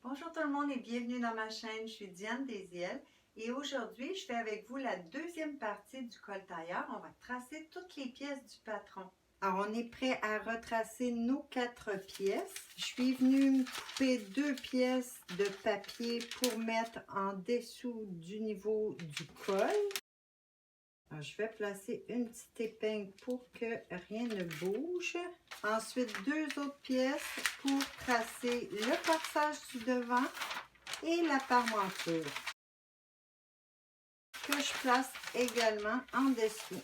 Bonjour tout le monde et bienvenue dans ma chaîne, je suis Diane Desiel et aujourd'hui je fais avec vous la deuxième partie du col tailleur. On va tracer toutes les pièces du patron. Alors on est prêt à retracer nos 4 pièces. Je suis venue me couper 2 pièces de papier pour mettre en dessous du niveau du col. Alors, je vais placer une petite épingle pour que rien ne bouge. Ensuite, 2 autres pièces pour tracer le corsage du devant et la parmenture que je place également en dessous.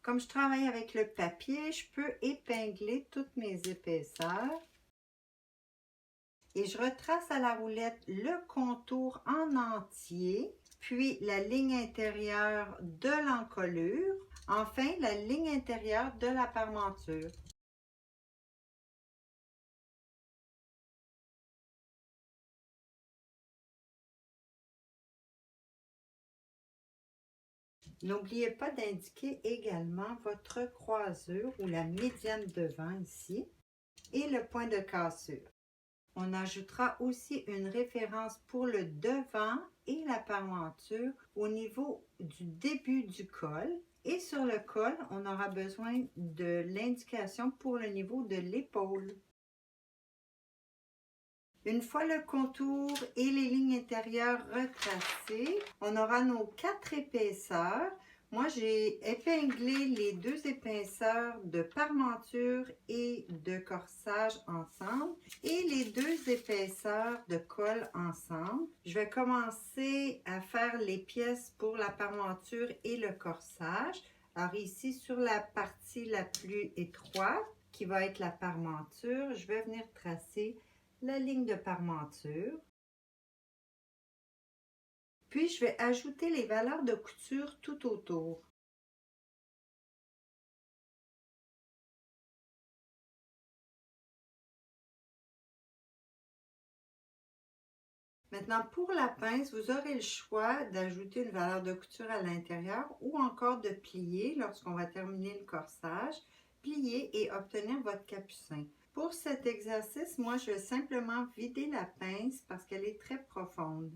Comme je travaille avec le papier, je peux épingler toutes mes épaisseurs. Et je retrace à la roulette le contour en entier, puis la ligne intérieure de l'encolure, enfin la ligne intérieure de la parmenture. N'oubliez pas d'indiquer également votre croisure ou la médiane devant ici et le point de cassure. On ajoutera aussi une référence pour le devant et la parmenture au niveau du début du col. Et sur le col, on aura besoin de l'indication pour le niveau de l'épaule. Une fois le contour et les lignes intérieures retracées, on aura nos 4 épaisseurs. Moi, j'ai épinglé les 2 épaisseurs de parmenture et de corsage ensemble et les 2 épaisseurs de col ensemble. Je vais commencer à faire les pièces pour la parmenture et le corsage. Alors ici, sur la partie la plus étroite, qui va être la parmenture, je vais venir tracer la ligne de parmenture. Puis, je vais ajouter les valeurs de couture tout autour. Maintenant, pour la pince, vous aurez le choix d'ajouter une valeur de couture à l'intérieur ou encore de plier lorsqu'on va terminer le corsage, plier et obtenir votre capucin. Pour cet exercice, moi, je vais simplement vider la pince parce qu'elle est très profonde.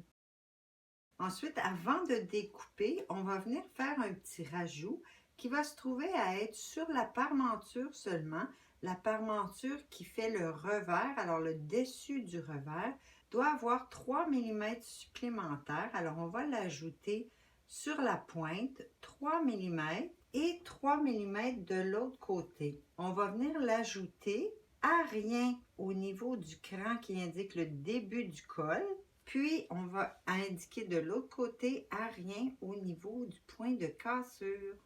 Ensuite, avant de découper, on va venir faire un petit rajout qui va se trouver à être sur la parmenture seulement. La parmenture qui fait le revers, alors le dessus du revers, doit avoir 3 mm supplémentaires. Alors, on va l'ajouter sur la pointe, 3 mm et 3 mm de l'autre côté. On va venir l'ajouter à rien au niveau du cran qui indique le début du col. Puis, on va indiquer de l'autre côté à rien au niveau du point de cassure.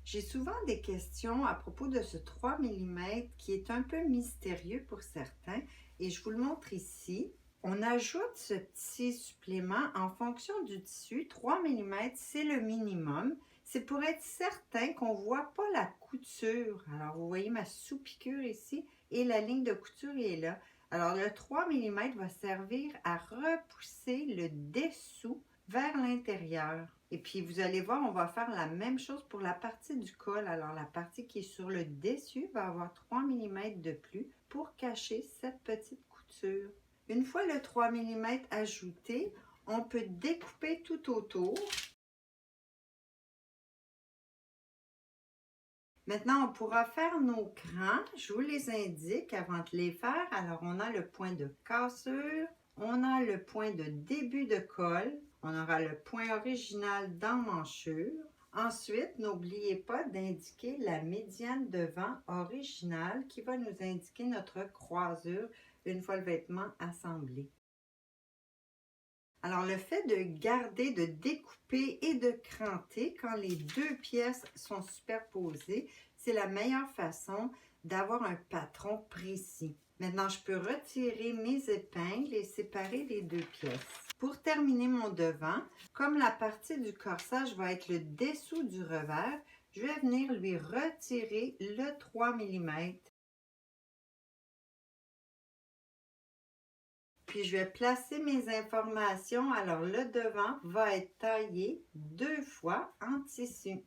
J'ai souvent des questions à propos de ce 3 mm qui est un peu mystérieux pour certains et je vous le montre ici. On ajoute ce petit supplément en fonction du tissu. 3 mm, c'est le minimum. C'est pour être certain qu'on ne voit pas la couture. Alors, vous voyez ma sous-piqûre ici et la ligne de couture est là. Alors, le 3 mm va servir à repousser le dessous vers l'intérieur. Et puis, vous allez voir, on va faire la même chose pour la partie du col. Alors, la partie qui est sur le dessus va avoir 3 mm de plus pour cacher cette petite couture. Une fois le 3 mm ajouté, on peut découper tout autour. Maintenant, on pourra faire nos crans. Je vous les indique avant de les faire. Alors, on a le point de cassure, on a le point de début de col, on aura le point original d'emmanchure. Ensuite, n'oubliez pas d'indiquer la médiane devant originale qui va nous indiquer notre croisure une fois le vêtement assemblé. Alors, le fait de garder, de découper et de cranter quand les 2 pièces sont superposées, c'est la meilleure façon d'avoir un patron précis. Maintenant, je peux retirer mes épingles et séparer les 2 pièces. Pour terminer mon devant, comme la partie du corsage va être le dessous du revers, je vais venir lui retirer le 3 mm. Puis je vais placer mes informations. Alors le devant va être taillé 2 fois en tissu.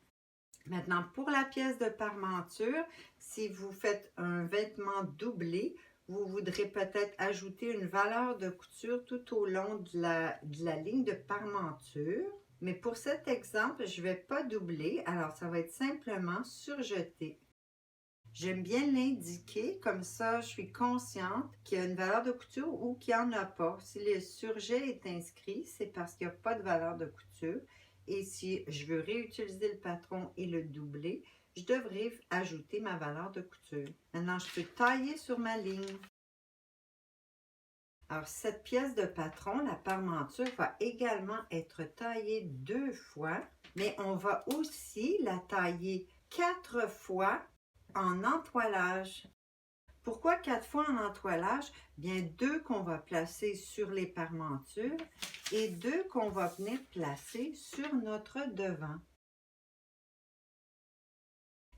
Maintenant, pour la pièce de parmenture, si vous faites un vêtement doublé, vous voudrez peut-être ajouter une valeur de couture tout au long de la ligne de parmenture. Mais pour cet exemple, je ne vais pas doubler, alors ça va être simplement surjeté. J'aime bien l'indiquer, comme ça je suis consciente qu'il y a une valeur de couture ou qu'il n'y en a pas. Si le surjet est inscrit, c'est parce qu'il n'y a pas de valeur de couture. Et si je veux réutiliser le patron et le doubler, je devrais ajouter ma valeur de couture. Maintenant, je peux tailler sur ma ligne. Alors, cette pièce de patron, la parmenture, va également être taillée 2 fois, mais on va aussi la tailler 4 fois en entoilage. Pourquoi 4 fois en entoilage? Bien, 2 qu'on va placer sur les parmentures et 2 qu'on va venir placer sur notre devant.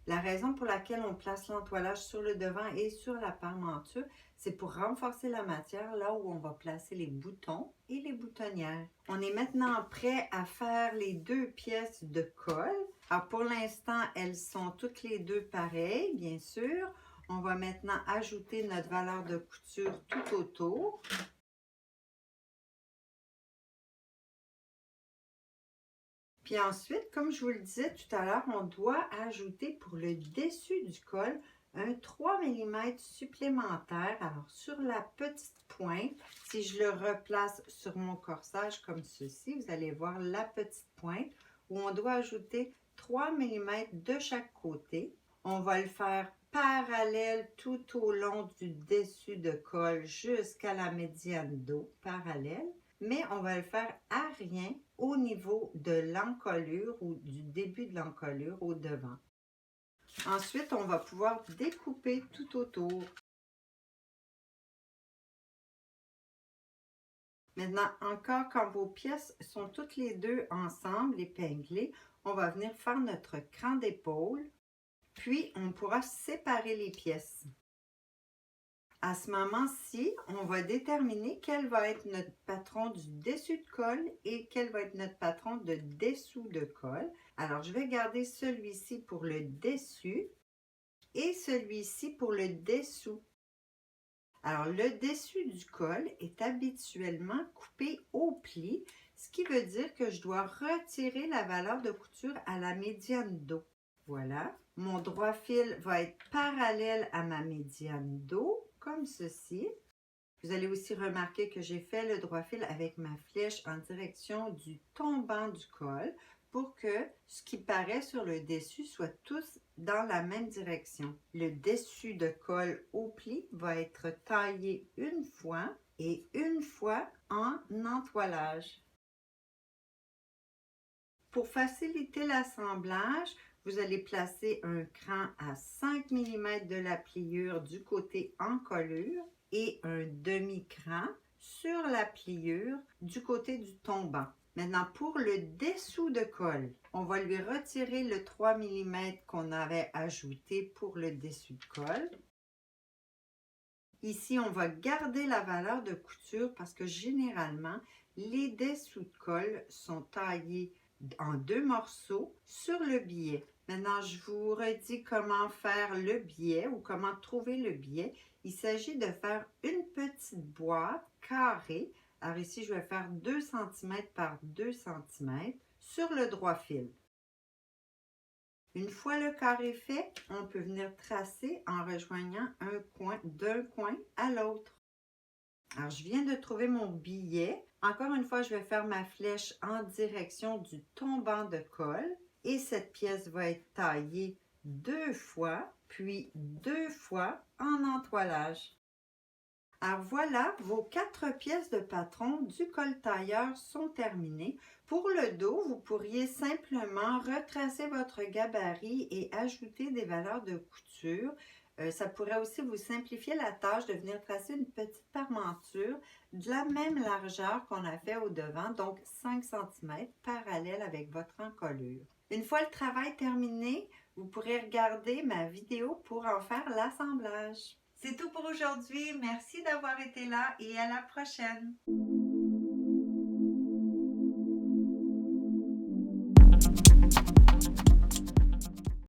La raison pour laquelle on place l'entoilage sur le devant et sur la parmenture, c'est pour renforcer la matière là où on va placer les boutons et les boutonnières. On est maintenant prêt à faire les 2 pièces de col. Alors pour l'instant, elles sont toutes les 2 pareilles, bien sûr. On va maintenant ajouter notre valeur de couture tout autour. Puis ensuite, comme je vous le disais tout à l'heure, on doit ajouter pour le dessus du col un 3 mm supplémentaire. Alors sur la petite pointe, si je le replace sur mon corsage comme ceci, vous allez voir la petite pointe où on doit ajouter 3 mm de chaque côté. On va le faire parallèle tout au long du dessus de col jusqu'à la médiane dos, parallèle. Mais on va le faire à rien au niveau de l'encolure ou du début de l'encolure au devant. Ensuite, on va pouvoir découper tout autour. Maintenant, encore quand vos pièces sont toutes les 2 ensemble, épinglées, on va venir faire notre cran d'épaule, puis on pourra séparer les pièces. À ce moment-ci, on va déterminer quel va être notre patron du dessus de col et quel va être notre patron de dessous de col. Alors, je vais garder celui-ci pour le dessus et celui-ci pour le dessous. Alors, le dessus du col est habituellement coupé au pli, ce qui veut dire que je dois retirer la valeur de couture à la médiane dos. Voilà, mon droit fil va être parallèle à ma médiane dos, comme ceci. Vous allez aussi remarquer que j'ai fait le droit fil avec ma flèche en direction du tombant du col pour que ce qui paraît sur le dessus soit tous dans la même direction. Le dessus de col au pli va être taillé une fois et une fois en entoilage. Pour faciliter l'assemblage, vous allez placer un cran à 5 mm de la pliure du côté encolure et un demi-cran sur la pliure du côté du tombant. Maintenant, pour le dessous de col, on va lui retirer le 3 mm qu'on avait ajouté pour le dessus de col. Ici, on va garder la valeur de couture parce que généralement, les dessous de col sont taillés en 2 morceaux sur le biais. Maintenant, je vous redis comment faire le biais ou comment trouver le biais. Il s'agit de faire une petite boîte carrée. Alors ici, je vais faire 2 cm par 2 cm sur le droit fil. Une fois le carré fait, on peut venir tracer en rejoignant un coin d'un coin à l'autre. Alors, je viens de trouver mon billet. Encore une fois, je vais faire ma flèche en direction du tombant de col. Et cette pièce va être taillée 2 fois, puis 2 fois en entoilage. Alors voilà, vos 4 pièces de patron du col tailleur sont terminées. Pour le dos, vous pourriez simplement retracer votre gabarit et ajouter des valeurs de couture. Ça pourrait aussi vous simplifier la tâche de venir tracer une petite parmenture de la même largeur qu'on a fait au devant, donc 5 cm, parallèle avec votre encolure. Une fois le travail terminé, vous pourrez regarder ma vidéo pour en faire l'assemblage. C'est tout pour aujourd'hui. Merci d'avoir été là et à la prochaine.